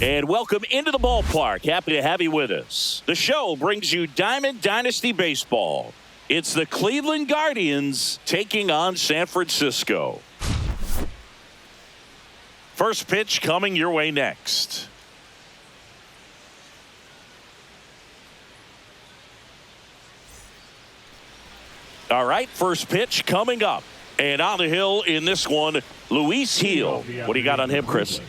And welcome into the ballpark. Happy to have you with us. The show brings you Diamond Dynasty Baseball. It's the Cleveland Guardians taking on San Francisco. First pitch coming your way next. All right, first pitch coming up. And on the hill in this one, Luis Gil. What do you got on him, Chris?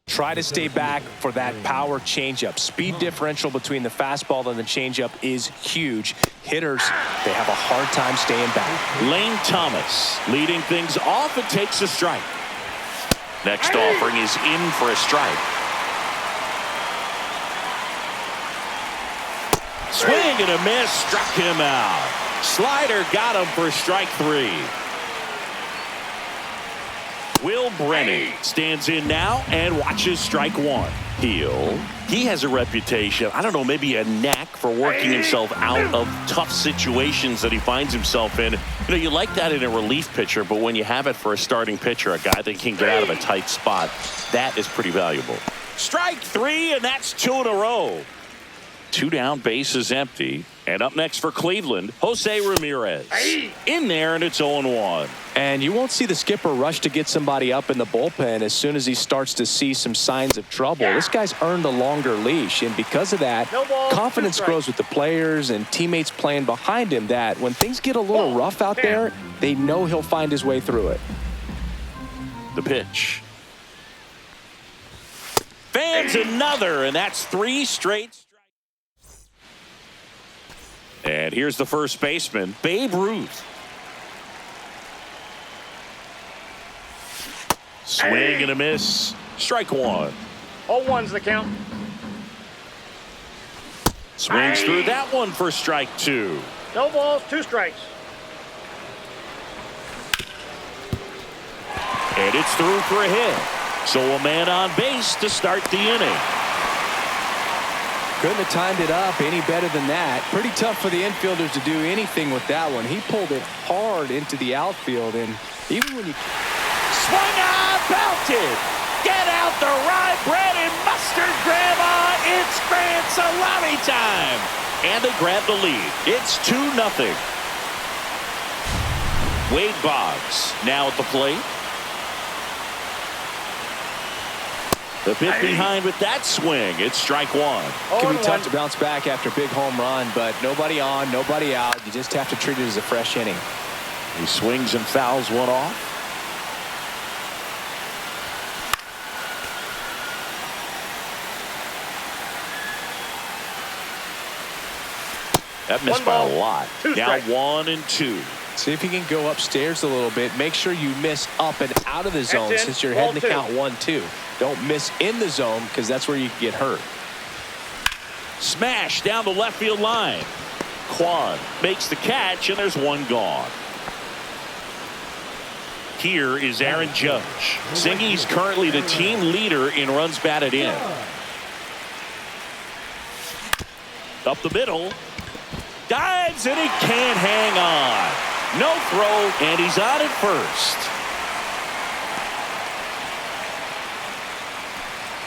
Try to stay back for that power changeup. Speed differential between the fastball and the changeup is huge. Hitters, they have a hard time staying back. Lane Thomas leading things off and takes a strike. Next offering is in for a strike. Swing and a miss, struck him out. Slider got him for strike three. Will Brennan stands in now and watches strike one. Gil, he has a reputation, I don't know, maybe a knack for working himself out of tough situations that he finds himself in. You know, you like that in a relief pitcher, but when you have it for a starting pitcher, a guy that can get out of a tight spot, that is pretty valuable. Strike three, and that's two in a row. Two down, bases empty. And up next for Cleveland, Jose Ramirez. In there, and it's 0-1. And you won't see the skipper rush to get somebody up in the bullpen as soon as he starts to see some signs of trouble. This guy's earned a longer leash, and because of that, confidence grows with the players and teammates playing behind him that when things get a little rough out there, they know he'll find his way through it. The pitch. Fans another, and that's three straight. And here's the first baseman, Babe Ruth. Swing and a miss. Strike one. 0-1's the count. Swings through that one for strike two. No balls, two strikes. And it's through for a hit. So a man on base to start the inning. Couldn't have timed it up any better than that. Pretty tough for the infielders to do anything with that one. He pulled it hard into the outfield, and even when you swung on, belted. Get out the rye bread and mustard, Grandma. It's grand salami time. And they grab the lead. It's 2-0. Wade Boggs now at the plate. The pitch behind with that swing. It's strike one. It can be tough to bounce back after a big home run, but nobody on, nobody out. You just have to treat it as a fresh inning. He swings and fouls one off. That missed by a lot. Now 1-2. See if you can go upstairs a little bit. Make sure you miss up and out of the zone since you're heading to count 1-2. Don't miss in the zone because that's where you can get hurt. Smash down the left field line. Quan makes the catch, and there's one gone. Here is Aaron Judge. Singy's currently the team leader in runs batted in. Up the middle. Dives, and he can't hang on. No throw, and he's on at first.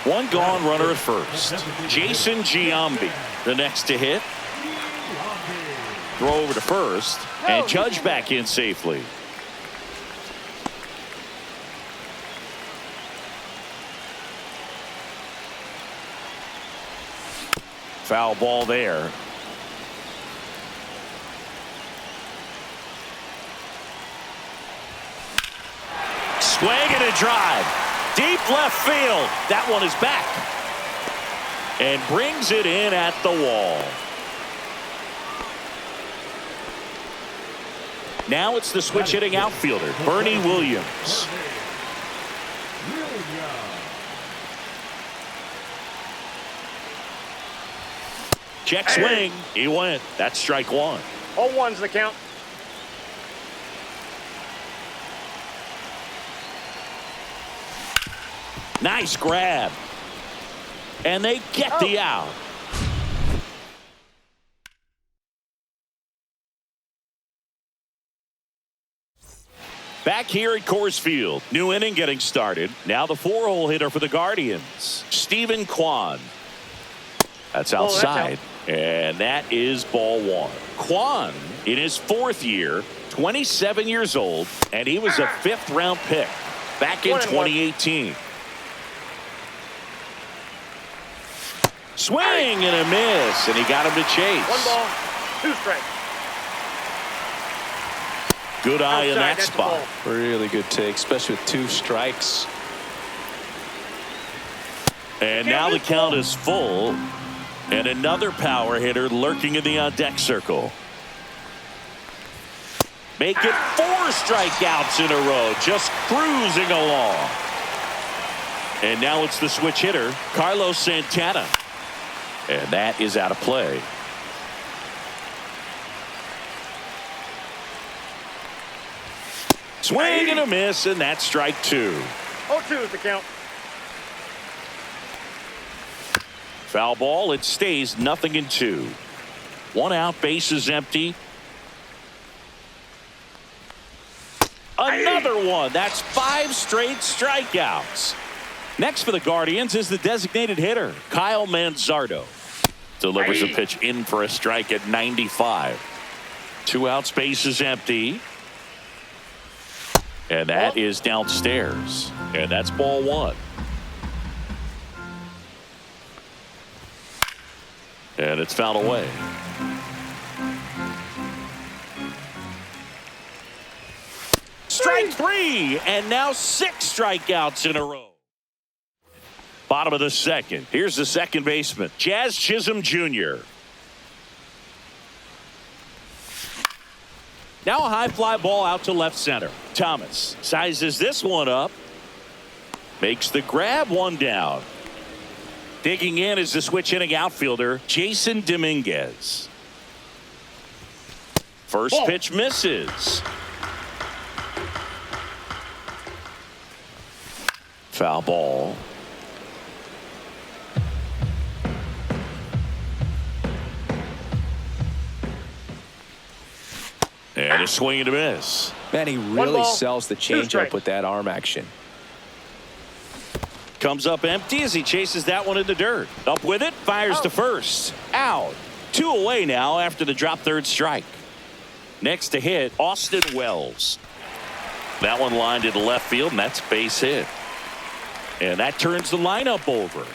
One gone runner at first. Jason Giambi, the next to hit. Throw over to first, and Judge back in safely. Foul ball there. Swing and a drive. Deep left field. That one is back. And brings it in at the wall. Now it's the switch hitting outfielder, Bernie Williams. Check swing. He went. That's strike one. 0-1's the count. Nice grab. And they get the out. Back here at Coors Field, new inning getting started. Now the 4-hole hitter for the Guardians, Stephen Kwan. That's outside, and that is ball one. Kwan, in his 4th year, 27 years old, and he was a 5th-round pick back in 2018. Swing and a miss, and he got him to chase. 1 ball, 2 strikes. Good eye in that spot. Really good take, especially with 2 strikes. And now the count is full. And another power hitter lurking in the on-deck circle. Make it 4 strikeouts in a row, just cruising along. And now it's the switch hitter, Carlos Santana. And that is out of play. Swing and a miss, and that's strike 2. 0-2 is the count. Foul ball, it stays 0-2. 1 out, bases empty. Another one. That's 5 straight strikeouts. Next for the Guardians is the designated hitter, Kyle Manzardo. Delivers a pitch in for a strike at 95. 2 outs, bases empty. And that is downstairs. And that's ball 1. And it's fouled away. Strike 3, and now 6 strikeouts in a row. Bottom of the 2nd. Here's the second baseman, Jazz Chisholm Jr. Now a high fly ball out to left center. Thomas sizes this one up. Makes the grab, 1 down. Digging in is the switch hitting outfielder, Jason Dominguez. First pitch misses. Foul ball. And a swing and a miss. Man, he really sells the changeup with that arm action. Comes up empty as he chases that one in the dirt. Up with it, fires to first. Out. 2 away now after the drop 3rd strike. Next to hit, Austin Wells. That one lined into left field, and that's base hit. And that turns the lineup over.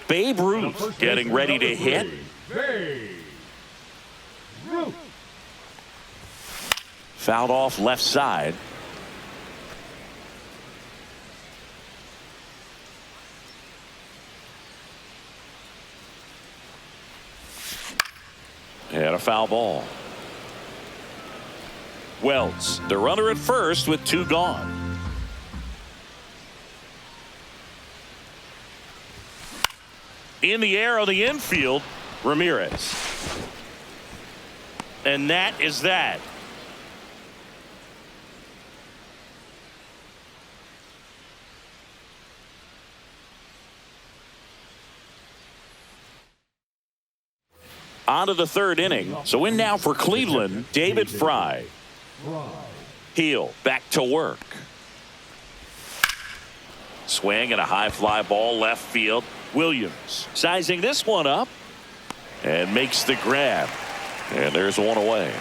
Babe Ruth getting ready to hit. Fouled off left side. And a foul ball. Wells, the runner at first with 2 gone. In the air on the infield, Ramirez. And that is that. On to the 3rd inning. So in now for Cleveland, David Fry. Heel back to work. Swing and a high fly ball left field. Williams sizing this one up and makes the grab. And there's 1 away.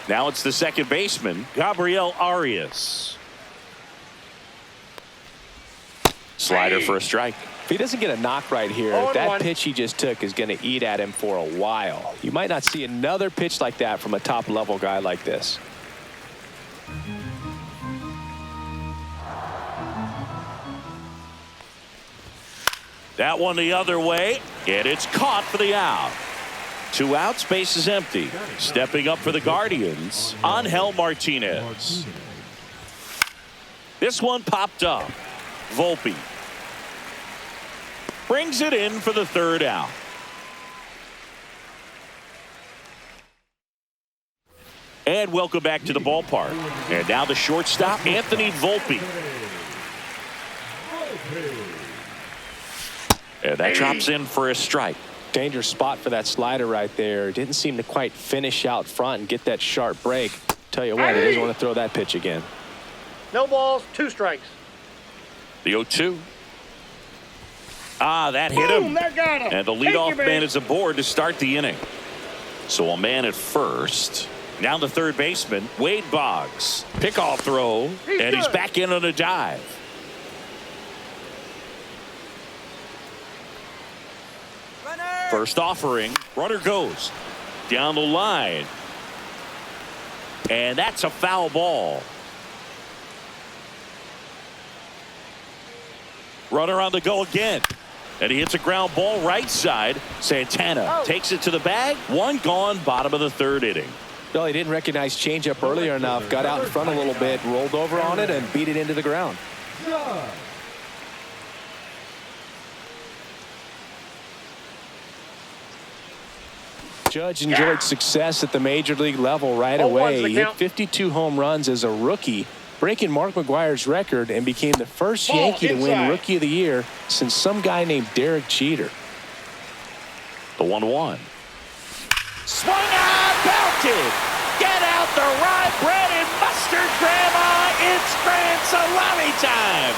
Now it's the second baseman, Gabriel Arias. Slider for a strike. If he doesn't get a knock right here, that pitch he just took is going to eat at him for a while. You might not see another pitch like that from a top-level guy like this. That one the other way, and it's caught for the out. 2 outs, base is empty. Stepping up for the Guardians, Angel Martinez. This one popped up. Volpe brings it in for the 3rd out. And welcome back to the ballpark. And now the shortstop, Anthony Volpe. And that drops in for a strike. Dangerous spot for that slider right there. Didn't seem to quite finish out front and get that sharp break. Tell you what, he doesn't want to throw that pitch again. No balls, 2 strikes. The 0-2. That hit Boom, him. that got him. And the leadoff man is aboard to start the inning. So a man at first. Now the third baseman, Wade Boggs. Pickoff throw, and he's back in on a dive. Runner. First offering, runner goes down the line. And that's a foul ball. Runner on the go again. And he hits a ground ball right side. Santana takes it to the bag. 1 gone, bottom of the 3rd inning. Well, he didn't recognize changeup earlier enough. Got out in front a little bit, rolled over on it, and beat it into the ground. Judge enjoyed success at the major league level right away. He hit 52 home runs as a rookie, breaking Mark McGwire's record, and became the first Yankee to win Rookie of the Year since some guy named Derek Jeter. The 1-1. Swung on, belted. Get out the rye bread and mustard, Grandma. It's grand salami time.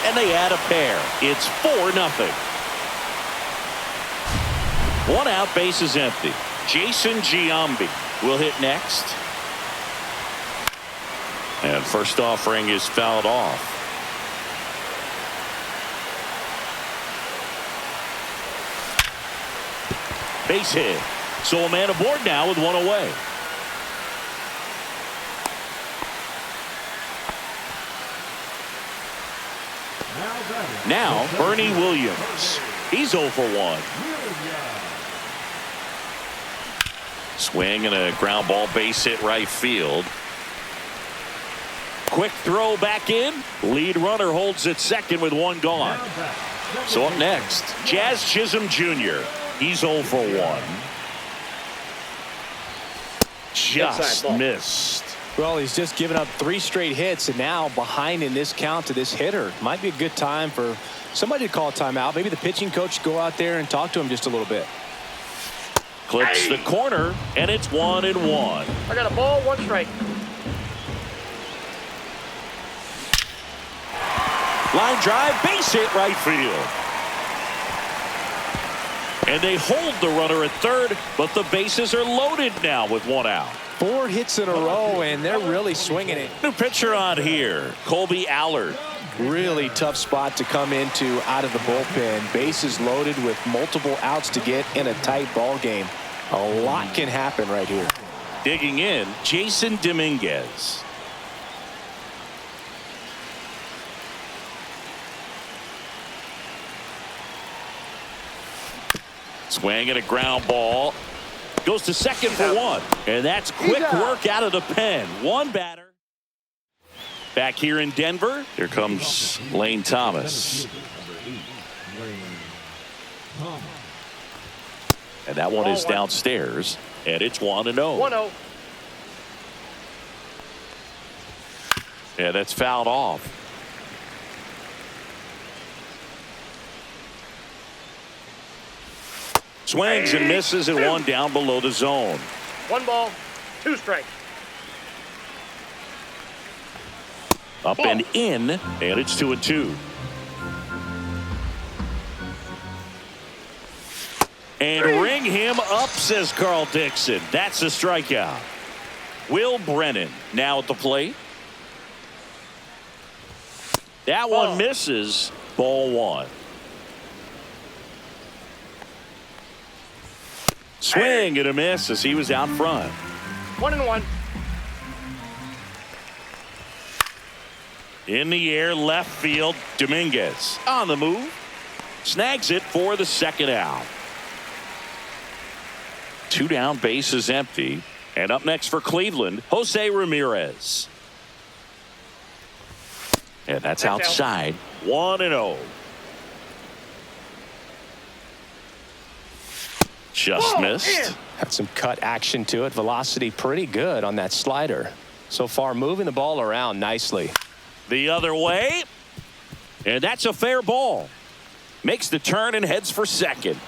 And they add a pair. It's 4-0. 1 out, bases empty. Jason Giambi will hit next. And first offering is fouled off. Base hit. So a man aboard now with 1 away. Now Bernie Williams. He's 0 for 1. Swing and a ground ball, base hit right field. Quick throw back in. Lead runner holds at second with 1 gone. So up next, Jazz Chisholm Jr. He's 0 for 1. Just missed. Well, he's just given up 3 straight hits, and now behind in this count to this hitter. Might be a good time for somebody to call a timeout. Maybe the pitching coach go out there and talk to him just a little bit. Clips the corner, and it's 1-1. I got a ball, 1 strike. Line drive, base hit right field. And they hold the runner at third, but the bases are loaded now with 1 out. 4 hits in a row, and they're really swinging it. New pitcher on here, Colby Allard. Really tough spot to come into out of the bullpen. Bases loaded with multiple outs to get in a tight ball game. A lot can happen right here. Digging in, Jason Dominguez. Swing and a ground ball. Goes to second for 1. And that's quick work out of the pen. 1 batter. Back here in Denver, here comes Lane Thomas. And that one is downstairs. And it's 1-0. 1-0. Yeah, that's fouled off. Swings and misses and 1 down below the zone. 1 ball, 2 strikes. Up and in, and it's 2-2. And ring him up, says Carl Dixon. That's a strikeout. Will Brennan now at the plate. That one misses. Ball 1. Swing and a miss as he was out front. 1-1. In the air, left field, Dominguez on the move. Snags it for the 2nd out. 2 down, bases empty. And up next for Cleveland, Jose Ramirez. And that's outside. 1-0. Just missed. Had some cut action to it. Velocity pretty good on that slider. So far moving the ball around nicely. The other way. And that's a fair ball. Makes the turn and heads for second.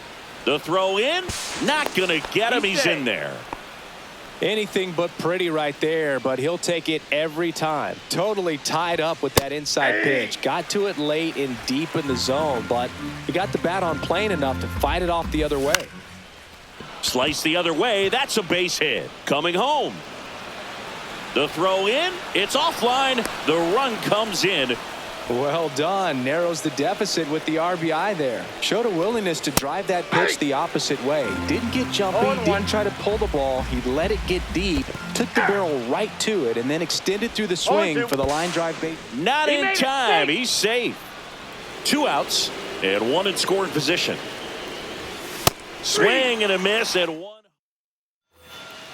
The throw in. Not going to get him. He's in there. Anything but pretty right there, but he'll take it every time. Totally tied up with that inside pitch. Got to it late and deep in the zone, but he got the bat on plane enough to fight it off the other way. Slice the other way. That's a base hit. Coming home. The throw in. It's offline. The run comes in. Well done. Narrows the deficit with the RBI there. Showed a willingness to drive that pitch the opposite way. Didn't get jumpy, didn't try to pull the ball. He let it get deep, took the barrel right to it, and then extended through the swing for the line drive base. Not in time. He's safe. 2 outs and 1 in scoring position. Swing and a miss at 1.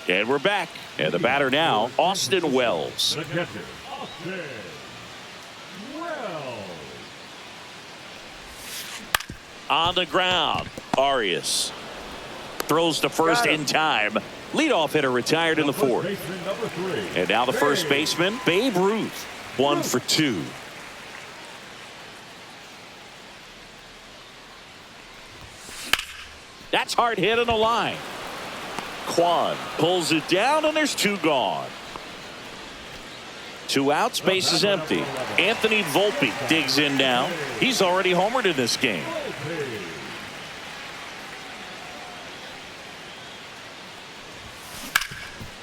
And we're back. And the batter now, Austin Wells. The catcher, Austin Wells. On the ground, Arias throws to first in time. Leadoff hitter retired in the 4th. Number 3. And now the first baseman, Babe Ruth, 1 for 2. That's hard hit on the line. Kwan pulls it down, and there's 2 gone. 2 outs, base is empty. Anthony Volpe digs in now. He's already homered in this game.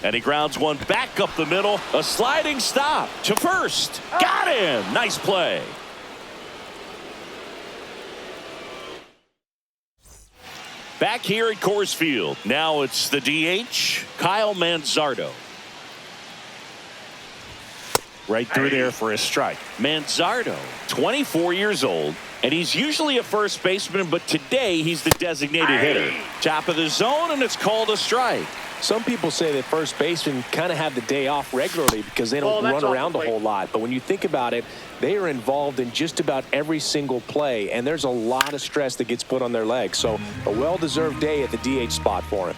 And he grounds one back up the middle. A sliding stop to first. Got him. Nice play. Back here at Coors Field. Now it's the DH, Kyle Manzardo. Right through there for a strike. Manzardo, 24 years old, and he's usually a first baseman, but today he's the designated hitter. Top of the zone, and it's called a strike. Some people say that first basemen kind of have the day off regularly because they don't run around a whole lot. But when you think about it, they are involved in just about every single play, and there's a lot of stress that gets put on their legs. So a well-deserved day at the DH spot for him.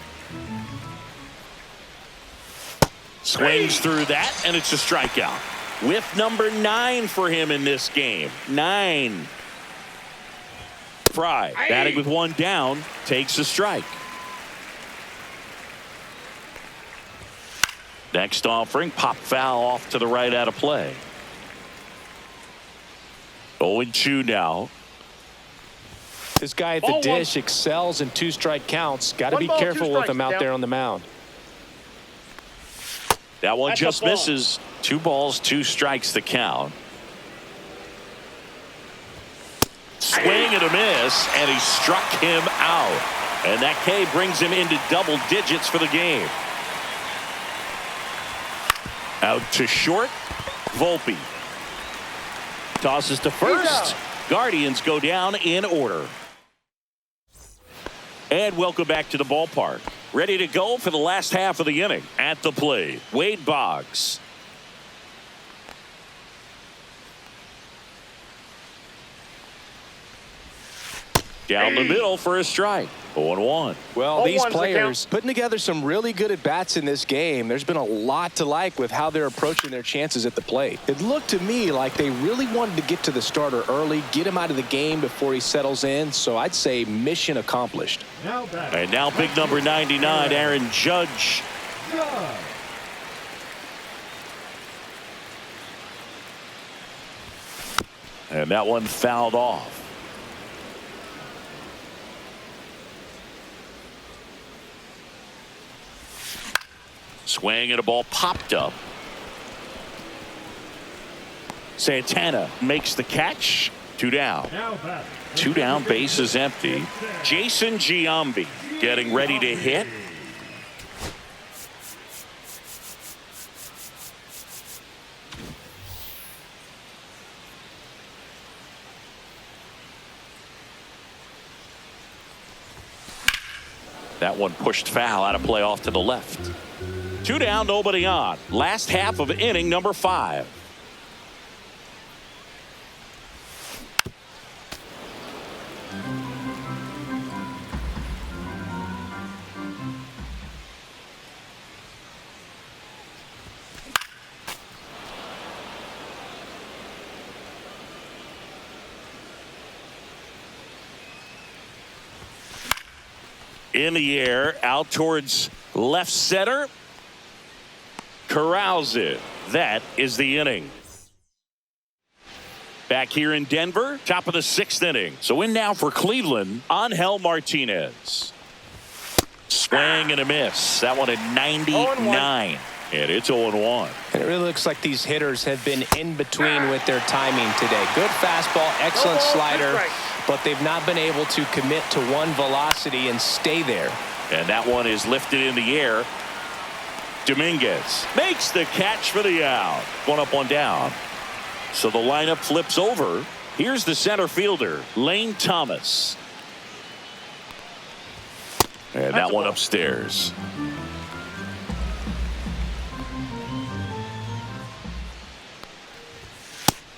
Swings through that, and it's a strikeout. Whiff number 9 for him in this game. 9. Fry, batting with 1 down, takes a strike. Next offering, pop foul off to the right out of play. 0-2 now. This guy at the dish excels in 2-strike counts. Got to be careful with him out there on the mound. That one just misses. 2 balls, 2 strikes the count. Swing and a miss, and he struck him out. And that K brings him into double digits for the game. Out to short. Volpe tosses to first. Guardians go down in order. And welcome back to the ballpark. Ready to go for the last half of the inning. At the plate, Wade Boggs. Down the middle for a strike. 0-1. Well, these players putting together some really good at-bats in this game. There's been a lot to like with how they're approaching their chances at the plate. It looked to me like they really wanted to get to the starter early, get him out of the game before he settles in. So I'd say mission accomplished. And now big number 99, Aaron Judge. And that one fouled off. Swing and a ball popped up. Santana makes the catch. 2 down. 2 down, base is empty. Jason Giambi getting ready to hit. That one pushed foul out of play off to the left. 2 down, nobody on. Last half of inning number 5. In the air, out towards left center. corrals it. That is the inning. Back here in Denver, top of the 6th inning. So in now for Cleveland, Angel Martinez. Swing and a miss. That one at 99. And it's 0-1. And it really looks like these hitters have been in between with their timing today. Good fastball, excellent slider, but they've not been able to commit to one velocity and stay there. And that one is lifted in the air. Dominguez makes the catch for the out. One up, one down. So the lineup flips over. Here's the center fielder, Lane Thomas. And that one upstairs.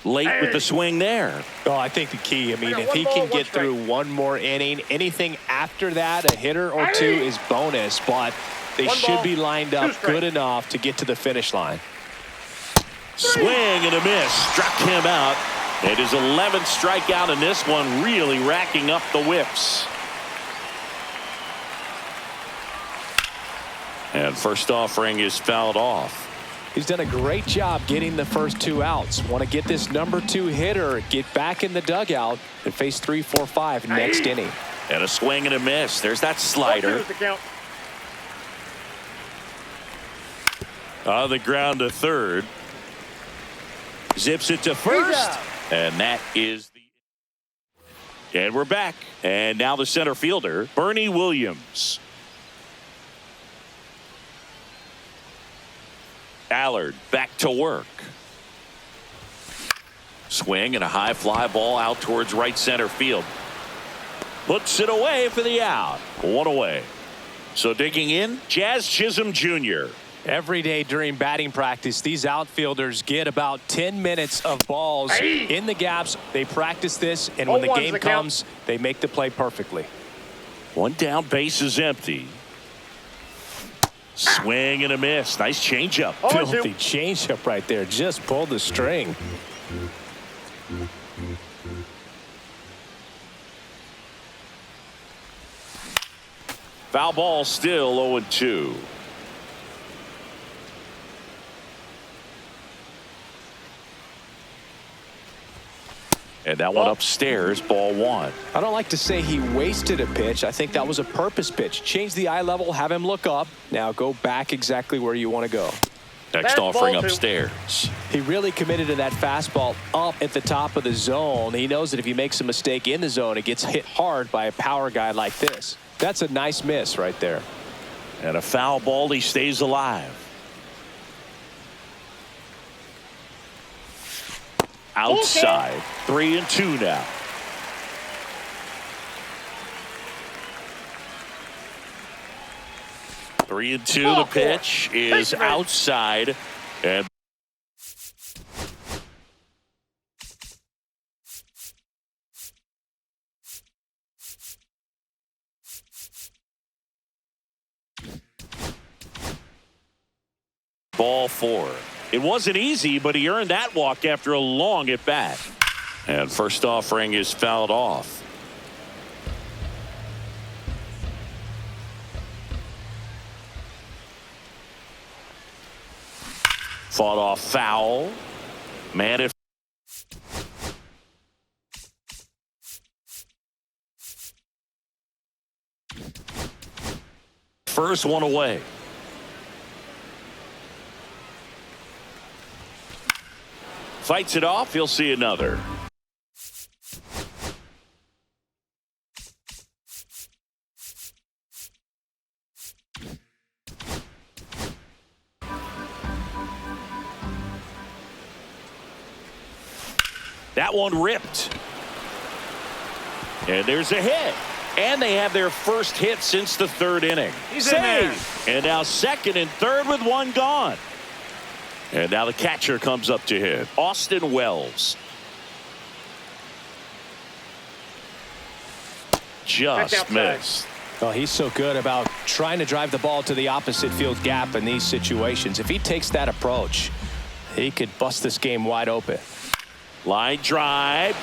Late with the swing there. Oh, I think the key, I mean, if he can get through one more inning, anything after that, a hitter or two is bonus, but they should be lined up good enough to get to the finish line. Swing and a miss. Struck him out. It is 11th strikeout in this one, really racking up the whiffs. And first offering is fouled off. He's done a great job getting the first 2 outs. Want to get this number 2 hitter, get back in the dugout, and face 3, 4, 5 next inning. And a swing and a miss. There's that slider. On the ground to third. Zips it to first. And that is the... And we're back. And now the center fielder, Bernie Williams. Allard back to work. Swing and a high fly ball out towards right center field. Puts it away for the out. One away. So digging in, Jazz Chisholm Jr. Every day during batting practice, these outfielders get about 10 minutes of balls in the gaps. They practice this, and when the game comes, they make the play perfectly. One down, base is empty. Swing and a miss. Nice changeup. Filthy changeup right there. Just pulled the string. Foul ball still 0-2. And that one upstairs, ball 1. I don't like to say he wasted a pitch. I think that was a purpose pitch. Change the eye level, have him look up. Now go back exactly where you want to go. Next offering upstairs. He really committed to that fastball up at the top of the zone. He knows that if he makes a mistake in the zone, it gets hit hard by a power guy like this. That's a nice miss right there. And a foul ball, he stays alive. Outside, 3-2 now. Three and two. The pitch is outside, and ball 4. It wasn't easy, but he earned that walk after a long at bat. And first offering is fouled off. Fought off foul. Man, if first one away. Fights it off. He'll see another. That one ripped. And there's a hit. And they have their first hit since the 3rd inning. He's in there. And now second and third with one gone. And now the catcher comes up to hit. Austin Wells. Just missed. Well, he's so good about trying to drive the ball to the opposite field gap in these situations. If he takes that approach, he could bust this game wide open. Line drive.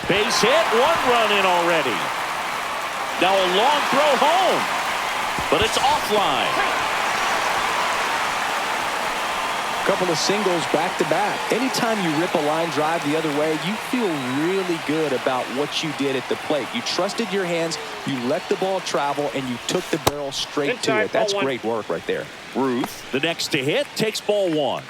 Base hit. 1 run in already. Now a long throw home. But it's offline. Couple of singles back to back. Anytime you rip a line drive the other way, you feel really good about what you did at the plate. You trusted your hands, you let the ball travel, and you took the barrel straight to it. That's great work right there. Ruth, the next to hit, takes ball one.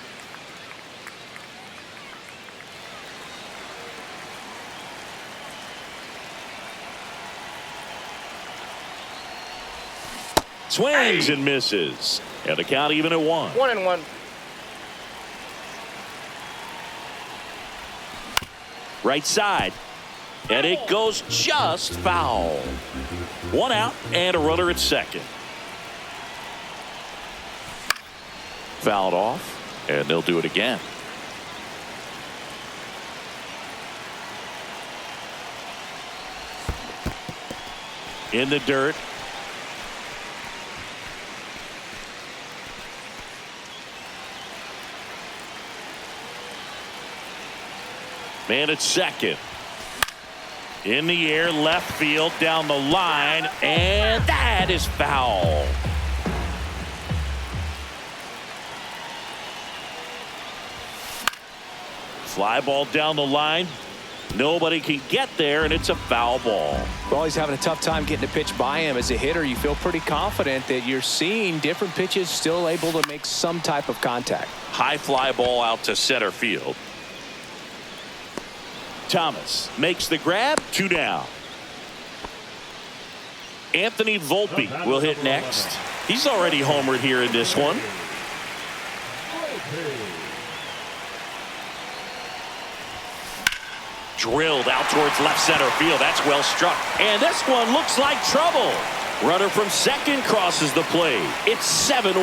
Swings and misses. And the count even at 1. 1-1. Right side. And it goes just foul. 1 out and a runner at second. Fouled off. And they'll do it again. In the dirt. Man at second. In the air, left field, down the line, and that is foul. Fly ball down the line. Nobody can get there, and it's a foul ball. Well, he's having a tough time getting a pitch by him. As a hitter, you feel pretty confident that you're seeing different pitches still able to make some type of contact. High fly ball out to center field. Thomas makes the grab. 2 down. Anthony Volpe will hit next. He's already homered here in this one. Drilled out towards left center field. That's well struck. And this one looks like trouble. Runner from second crosses the plate. It's 7-1.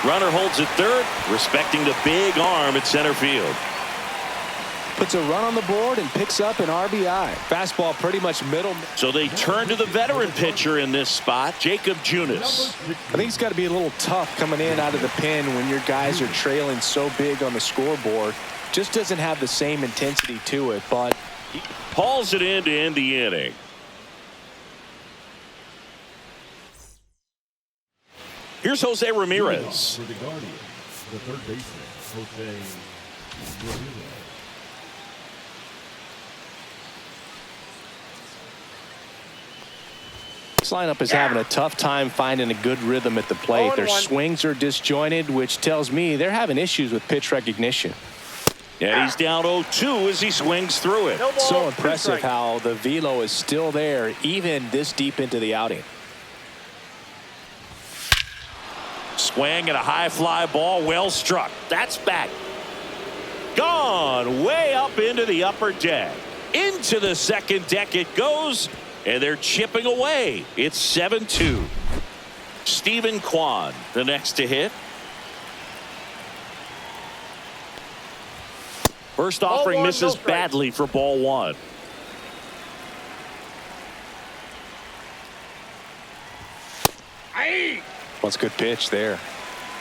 Runner holds at third, respecting the big arm at center field. Puts a run on the board and picks up an RBI. Fastball pretty much middle. So they turn to the veteran pitcher in this spot, Jacob Junis. I think it's got to be a little tough coming in out of the pen when your guys are trailing so big on the scoreboard. Just doesn't have the same intensity to it, but he hauls it in to end the inning. Here's Jose Ramirez. For the Guardians, the third baseman, Jose Ramirez. This lineup is having a tough time finding a good rhythm at the plate. Their swings are disjointed, which tells me they're having issues with pitch recognition. And he's down 0-2 as he swings through it. So impressive how the velo is still there even this deep into the outing. Swing and a high fly ball, well struck. That's back. Gone way up into the upper deck. Into the second deck it goes. And they're chipping away. It's 7-2. Stephen Kwan, the next to hit. First offering misses badly for ball 1. That's a good pitch there.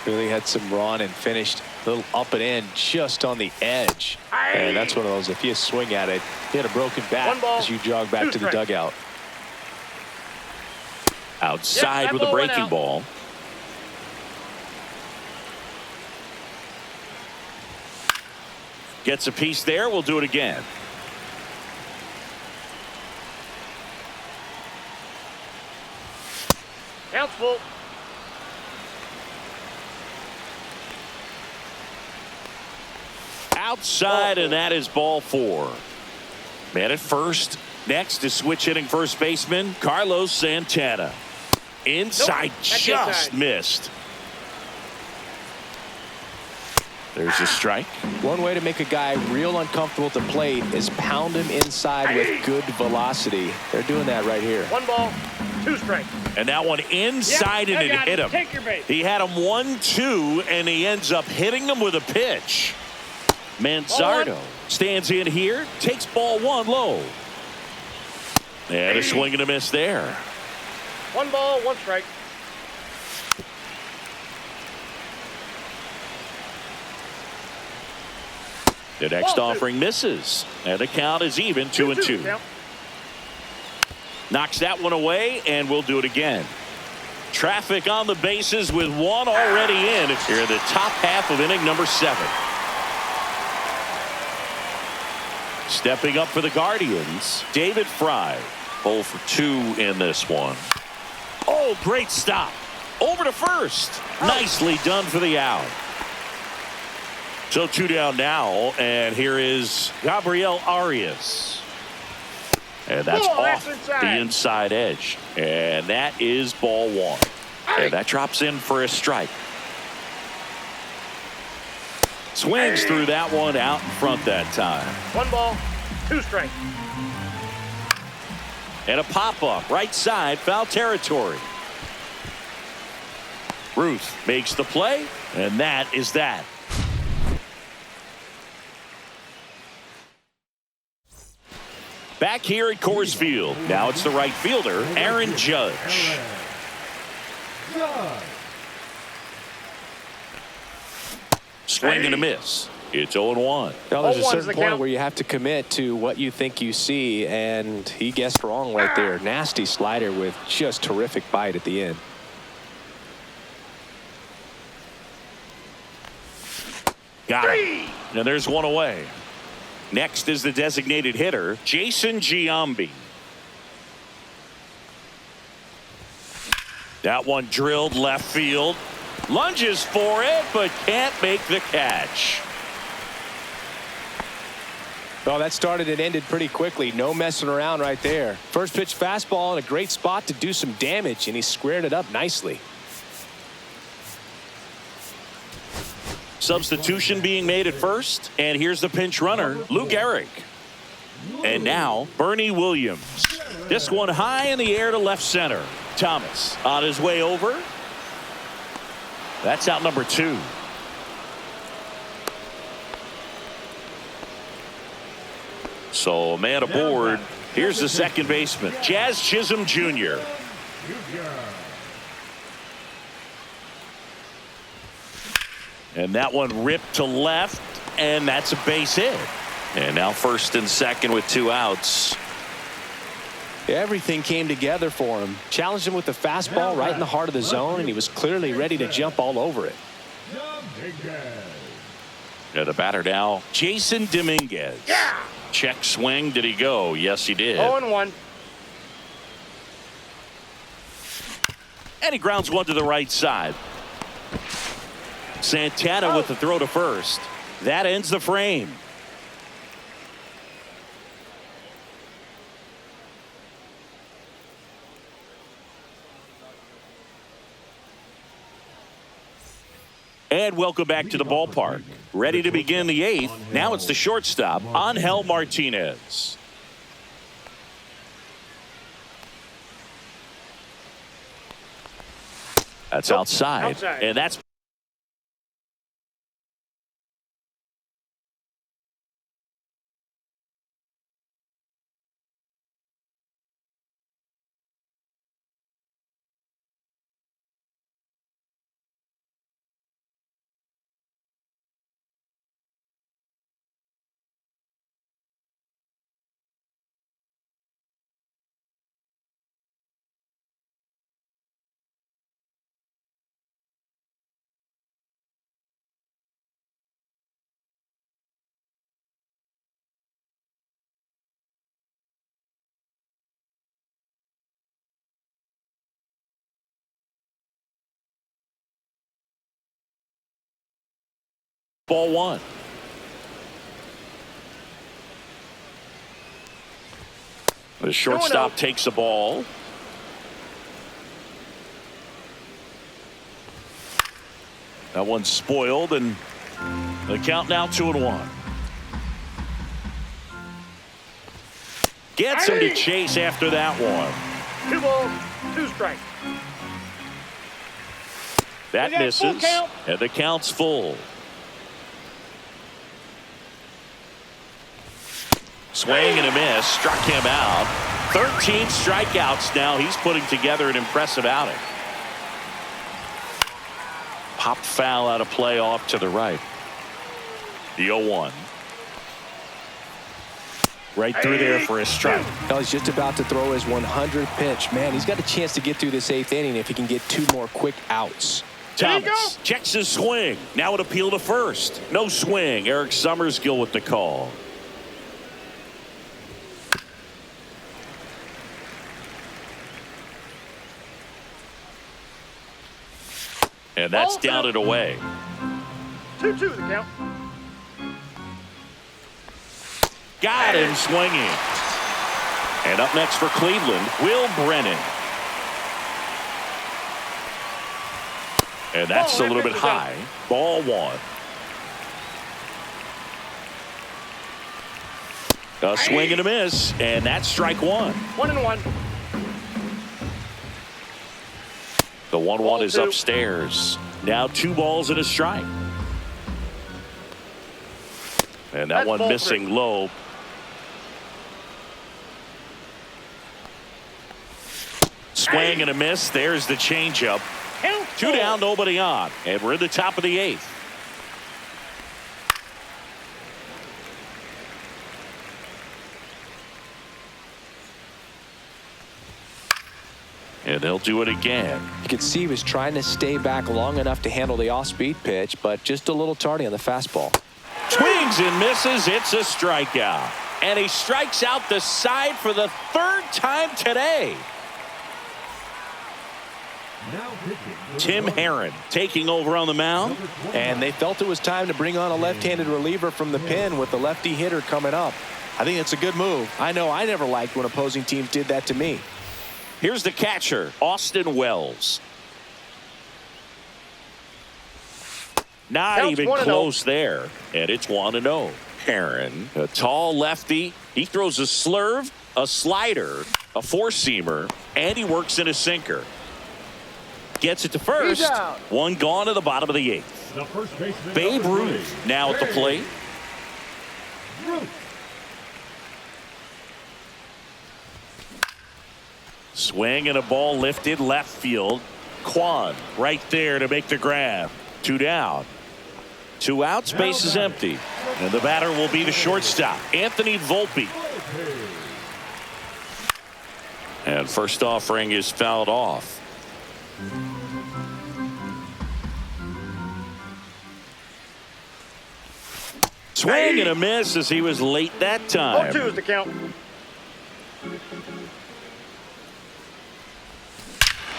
Really had some run and finished a little up and in just on the edge. And that's one of those, if you swing at it, you had a broken bat as you jog back to the dugout. Outside with a breaking ball. Gets a piece there. We'll do it again. Count's full. Outside, and that is ball 4. Man at first. Next is switch hitting first baseman Carlos Santana. Inside, just missed. There's a strike. One way to make a guy real uncomfortable at the plate is pound him inside with good velocity. They're doing that right here. 1 ball, 2 strikes. And that one inside and it hit him. Take your bait. He had him 1-2 and he ends up hitting him with a pitch. Manzardo stands in here, takes ball 1 low. And a swing and a miss there. 1 ball, 1 strike. The next offering misses. And the count is even 2-2. Knocks that one away, and we'll do it again. Traffic on the bases with one already in here in the top half of inning number 7. Stepping up for the Guardians, David Fry. 0 for 2 in this one. Oh, great stop. Over to first. Nicely done for the out. So 2 down now, and here is Gabriel Arias. And that's off the inside edge. And that is ball 1. And that drops in for a strike. Swings through that one out in front that time. 1 ball, 2 strikes. And a pop-up right side, foul territory. Ruth makes the play, and that is that. Back here at Coors Field. Now it's the right fielder, Aaron Judge. Swing and a miss. It's 0-1. Well, there's a certain point where you have to commit to what you think you see, and he guessed wrong right there. Nasty slider with just terrific bite at the end. Got it. And there's one away. Next is the designated hitter, Jason Giambi. That one drilled left field. Lunges for it, but can't make the catch. Well, that started and ended pretty quickly. No messing around right there. First pitch fastball in a great spot to do some damage, and he squared it up nicely. Substitution being made at first, and here's the pinch runner, Lou Gehrig. And now Bernie Williams. This one high in the air to left center. Thomas on his way over. That's out number 2. So a man aboard. Here's the second baseman, Jazz Chisholm Jr. And that one ripped to left, and that's a base hit. And now first and second with 2 outs. Everything came together for him. Challenged him with the fastball right in the heart of the zone, and he was clearly ready to jump all over it. Yeah, the batter now, Jason Dominguez. Check swing. Did he go? Yes, he did. 0-1. And he grounds one to the right side. Santana with the throw to first. That ends the frame. And welcome back to the ballpark. Ready to begin the 8th. Now it's the shortstop, Angel Martinez. That's outside. And that's ball 1. The shortstop takes the ball. That one's spoiled, and the count now 2-1. Gets him to chase after that one. 2 balls, 2 strikes. That misses, and the count's full. Swing and a miss, struck him out. 13 strikeouts now. He's putting together an impressive outing. Popped foul out of play off to the right. The 0-1. Right through there for a strike. Well, he's just about to throw his 100th pitch. Man, he's got a chance to get through this 8th inning if he can get 2 more quick outs. Thomas checks his swing. Now an appeal to first. No swing. Eric Summerskill with the call. And that's down and away. 2-2 the count. Got him swinging. And up next for Cleveland, Will Brennan. And that's a little bit high. Ball 1. A swing and a miss, and that's strike 1. 1-1. The 1-1 is upstairs. Now 2 balls and a strike. And that one missing low. Swing and a miss. There's the changeup. 2 down, nobody on. And we're in the top of the 8th. And they'll do it again. You could see he was trying to stay back long enough to handle the off-speed pitch, but just a little tardy on the fastball. Swings and misses. It's a strikeout. And he strikes out the side for the 3rd time today. Tim Herron taking over on the mound. And they felt it was time to bring on a left-handed reliever from the pen with the lefty hitter coming up. I think it's a good move. I know I never liked when opposing teams did that to me. Here's the catcher, Austin Wells. Not even close there. And it's 1-0. Herron, a tall lefty. He throws a slurve, a slider, a four-seamer, and he works in a sinker. Gets it to first. 1 gone to the bottom of the 8th. Babe Ruth now at the plate. Swing and a ball lifted left field. Kwan right there to make the grab. 2 down. 2 outs, base is empty. And the batter will be the shortstop, Anthony Volpe. And first offering is fouled off. Swing and a miss as he was late that time. 0-2 is the count.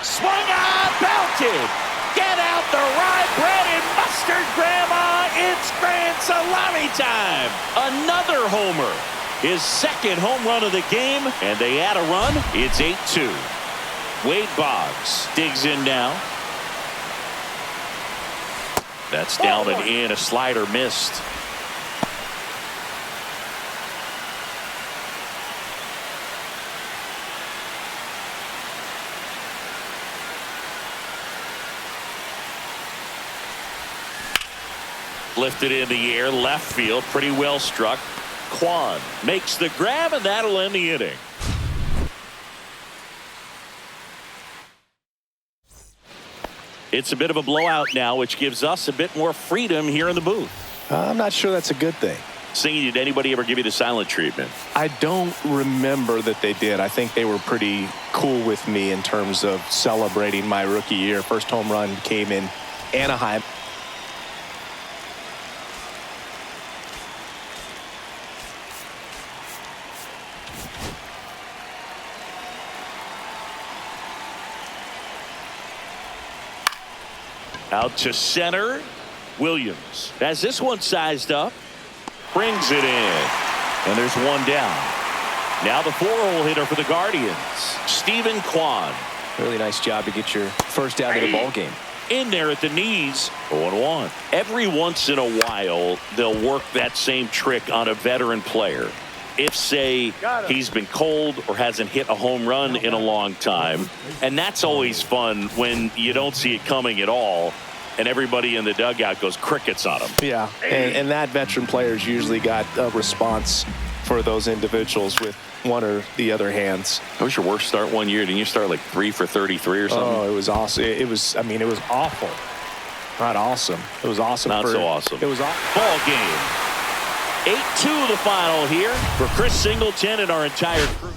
Swung on, belted. Get out the rye bread and mustard, Grandma. It's grand salami time. Another homer. His 2nd home run of the game, and they add a run. It's 8-2. Wade Boggs digs in now. That's down and in. A slider missed. Lifted in the air, left field, pretty well struck. Kwan makes the grab, and that'll end the inning. It's a bit of a blowout now, which gives us a bit more freedom here in the booth. I'm not sure that's a good thing. Singing, did anybody ever give you the silent treatment? I don't remember that they did. I think they were pretty cool with me in terms of celebrating my rookie year. First home run came in Anaheim. Out to center. Williams has this one sized up. Brings it in. And there's 1 down. Now the 4-hole hitter for the Guardians, Stephen Kwan. Really nice job to get your first out of the ball game. In there at the knees. 0-1. Every once in a while, they'll work that same trick on a veteran player. If, say, he's been cold or hasn't hit a home run in a long time. And that's always fun when you don't see it coming at all. And everybody in the dugout goes crickets on him. Yeah, and that veteran player's usually got a response for those individuals with one or the other hands. What was your worst start one year? Didn't you start like 3 for 33 or something? Oh, it was awesome. It was awful. Not awesome. It was awesome. Not so awesome. It was awful. Ball game. 8-2 the final here for Chris Singleton and our entire crew.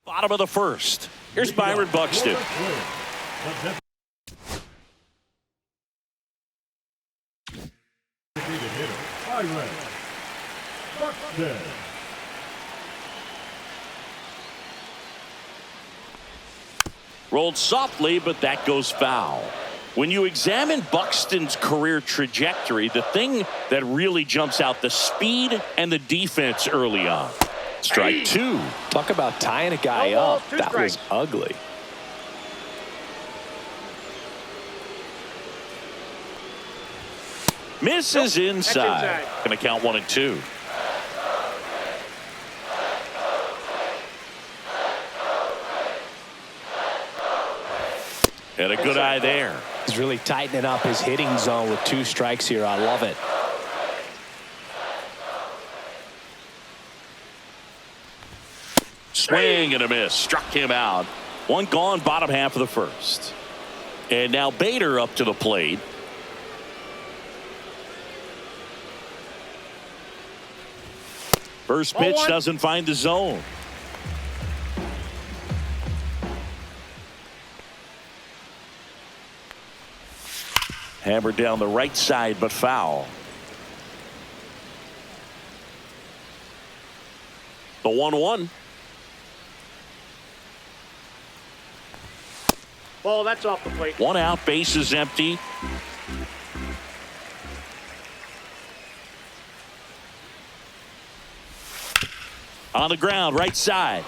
Bottom of the first. Here's Byron Buxton. Rolled softly, but that goes foul. When you examine Buxton's career trajectory, the thing that really jumps out, the speed and the defense early on. Strike two. Talk about tying a guy up. That was ugly. Misses inside. Going to count 1 and 2. And a good eye there. He's really tightening up his hitting zone with 2 strikes here. I love it. Swing and a miss. Struck him out. 1 gone, bottom half of the first. And now Bader up to the plate. First pitch doesn't find the zone. Hammered down the right side, but foul. The 1-1. Ball, that's off the plate. 1 out, base is empty. On the ground, right side.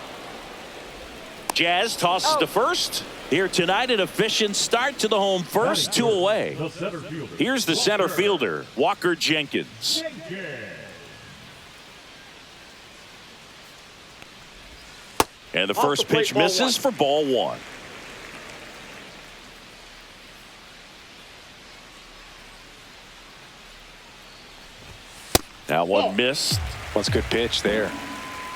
Jazz tosses to first. Here tonight, an efficient start to the home first, 2 away. Here's the center fielder, Walker Jenkins. And the first pitch misses for ball 1. That one missed. What's a good pitch there.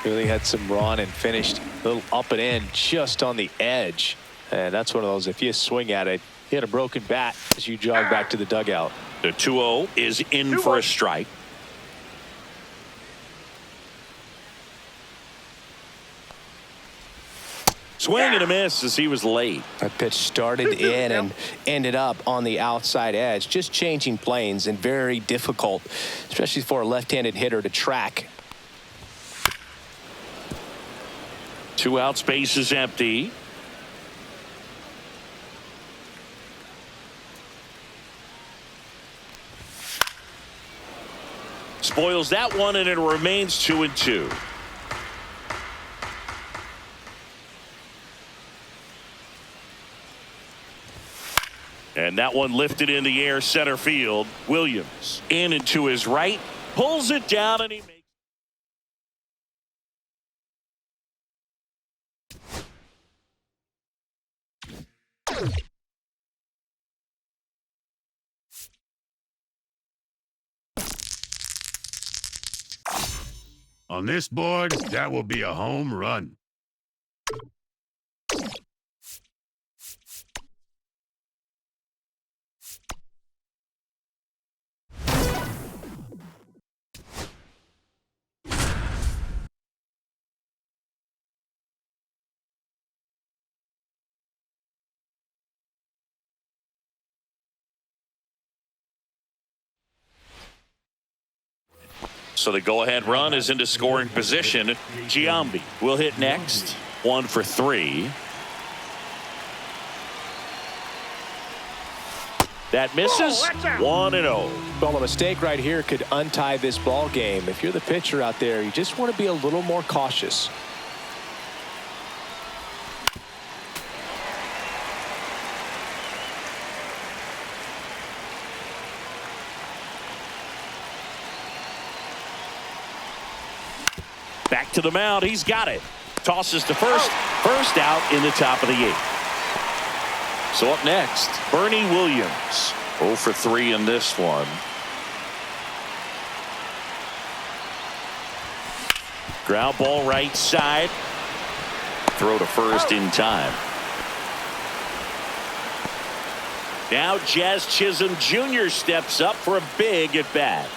Really had some run and finished a little up and in just on the edge. And that's one of those, if you swing at it, hit a broken bat as you jog back to the dugout. The 2-0 is in for a strike. Swing and a miss as he was late. That pitch started in and ended up on the outside edge. Just changing planes and very difficult, especially for a left-handed hitter to track. 2 out, space is empty. Spoils that one, and it remains 2 and 2. And that one lifted in the air, center field. Williams in and to his right, pulls it down, and he makes. On this board, that will be a home run. So the go-ahead run is into scoring position. Giambi will hit next. 1 for 3. That misses. 1-0. Well, a mistake right here could untie this ball game. If you're the pitcher out there, you just want to be a little more cautious. Back to the mound. He's got it. Tosses to first. First out in the top of the 8th. So up next, Bernie Williams. 0 for 3 in this one. Ground ball right side. Throw to first in time. Now Jazz Chisholm Jr. steps up for a big at bat.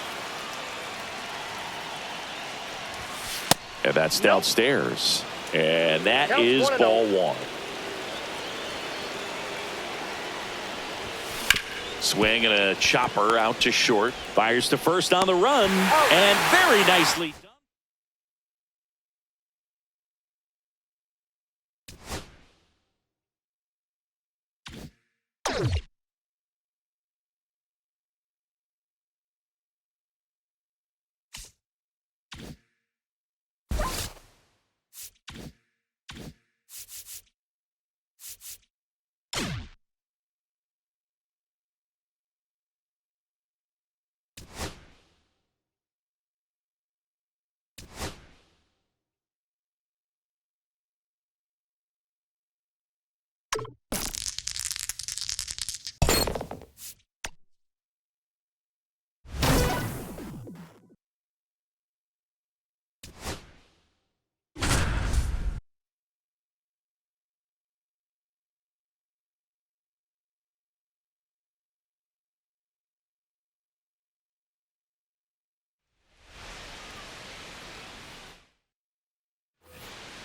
And that's downstairs. And that is ball 1. Swing and a chopper out to short. Fires to first on the run. And very nicely done.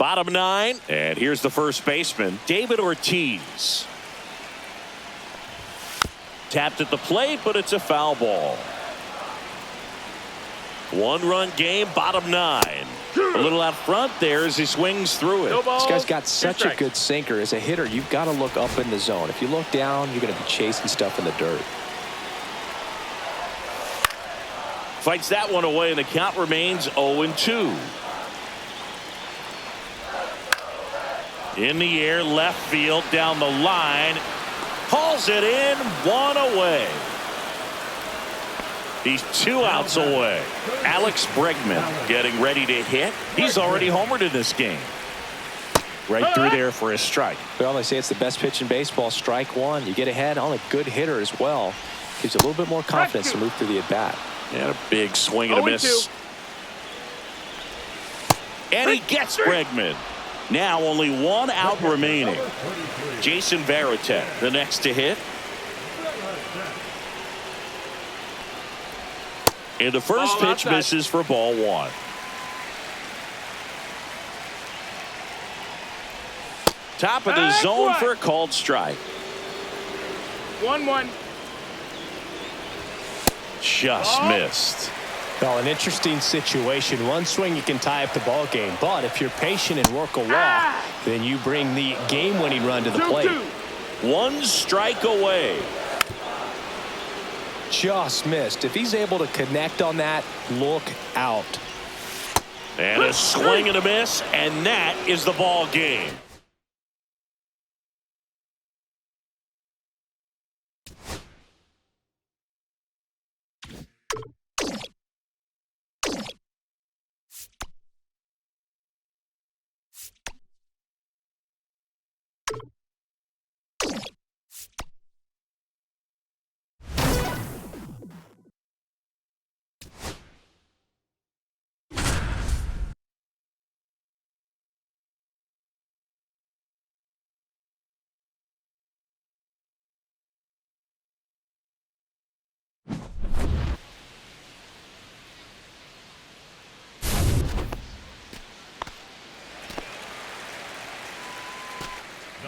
Bottom 9, and here's the first baseman, David Ortiz. Tapped at the plate, but it's a foul ball. 1-run game, bottom 9. A little out front there as he swings through it. This guy's got such a good sinker. As a hitter, you've got to look up in the zone. If you look down, you're going to be chasing stuff in the dirt. Fights that one away, and the count remains 0-2. In the air, left field, down the line. Hauls it in, 1 away. He's 2 outs away. Alex Bregman getting ready to hit. He's already homered in this game. Right through there for a strike. Well, they say it's the best pitch in baseball. Strike 1. You get ahead on a good hitter as well. Gives you a little bit more confidence to move through the at-bat. And a big swing and a miss. And he gets Bregman. Now only 1 out remaining. Jason Varitek, the next to hit. And the first pitch misses for ball 1. Top of the zone for a called strike. 1-1. Just missed. Well, an interesting situation. One swing you can tie up the ball game, but if you're patient and work a walk, then you bring the game-winning run to the plate. 1 strike away. Just missed. If he's able to connect on that, look out. And a swing and a miss, and that is the ball game.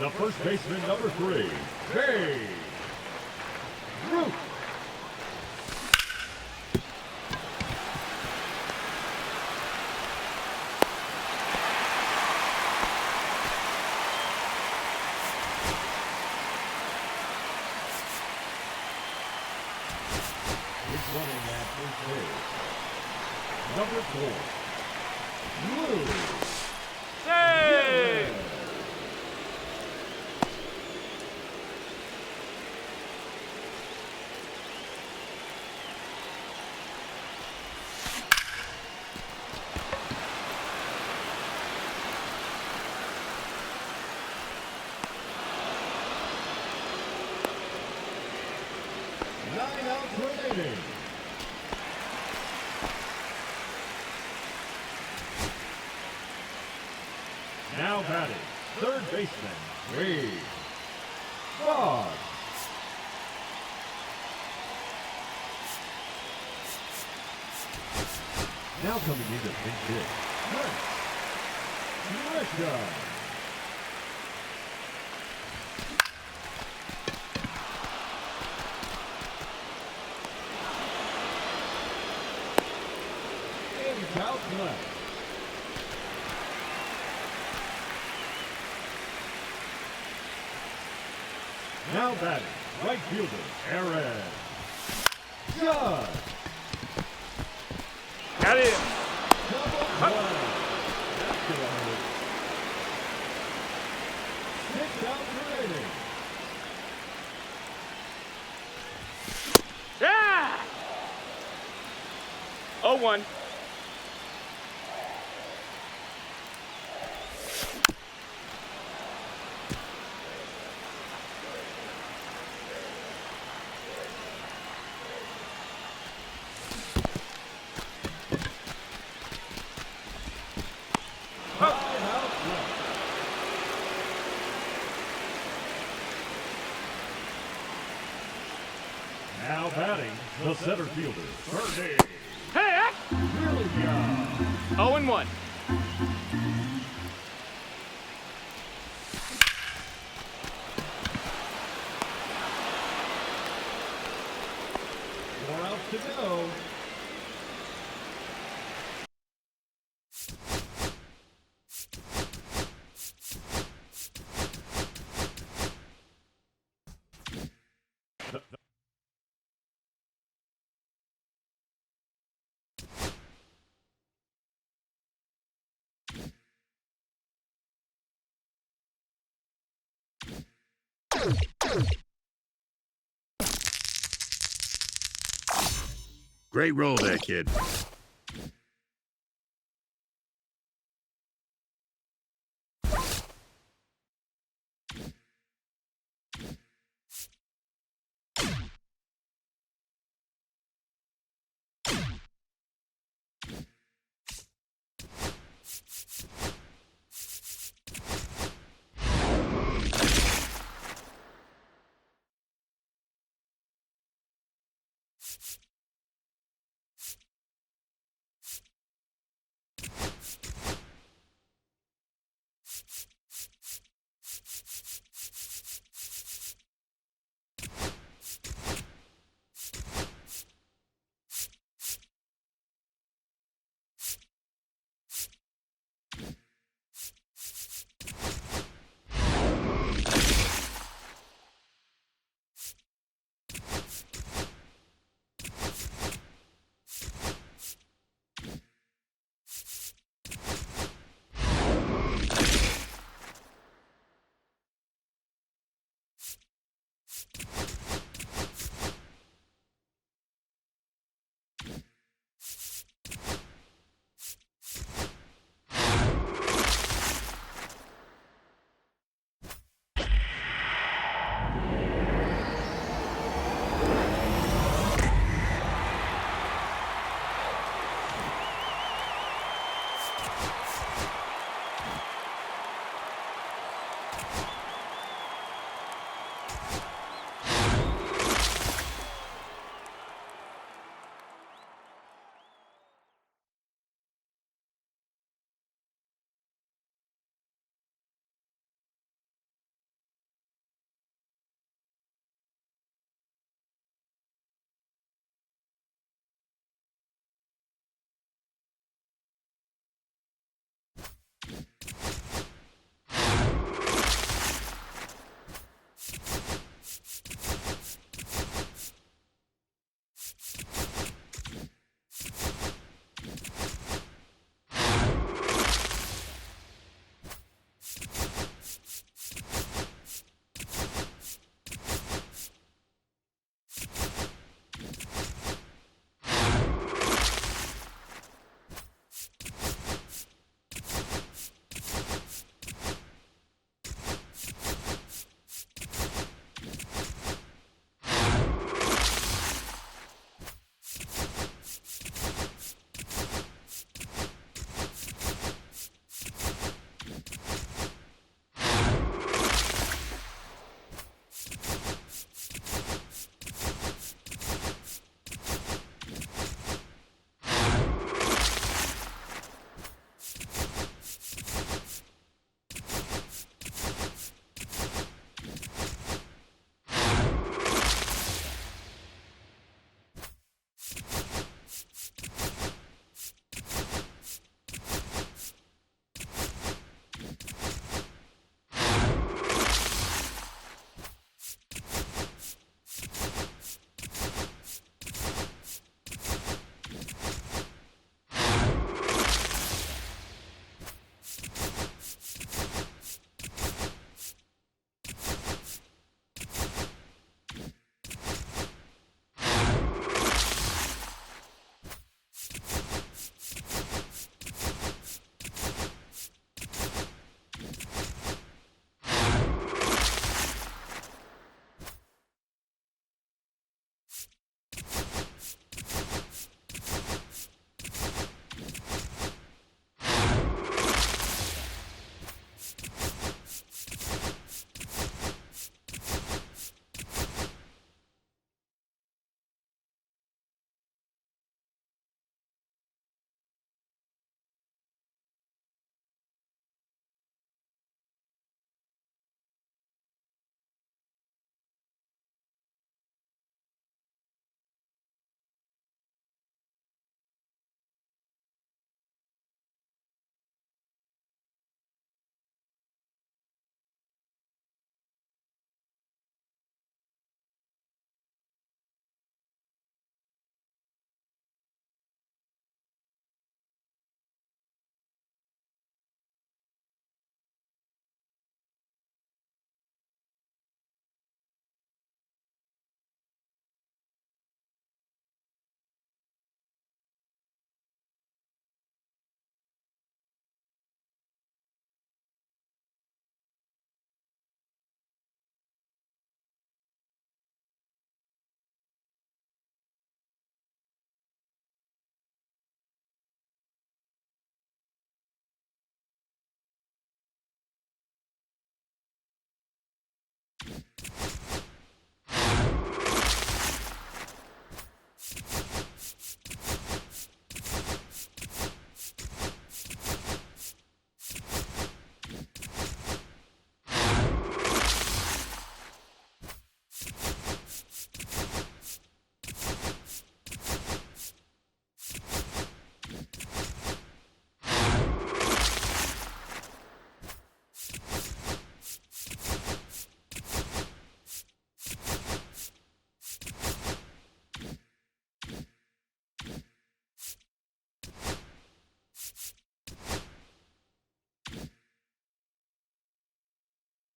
The first baseman, number 3, Babe Ruth. It's running at first base. Number 4, Lou. Hey! Now batting, third baseman, Wade Boggs. Now coming into pinch hit, Trisha. And out left. Now batting, right fielder, Aaron Judge. Got it. Double play. That's gonna hurt. 6 outs remaining. Yeah! 0-1. Now batting, the center fielder, Fergie. Hey! Williams. 0-1. left to go. Great roll there, kid.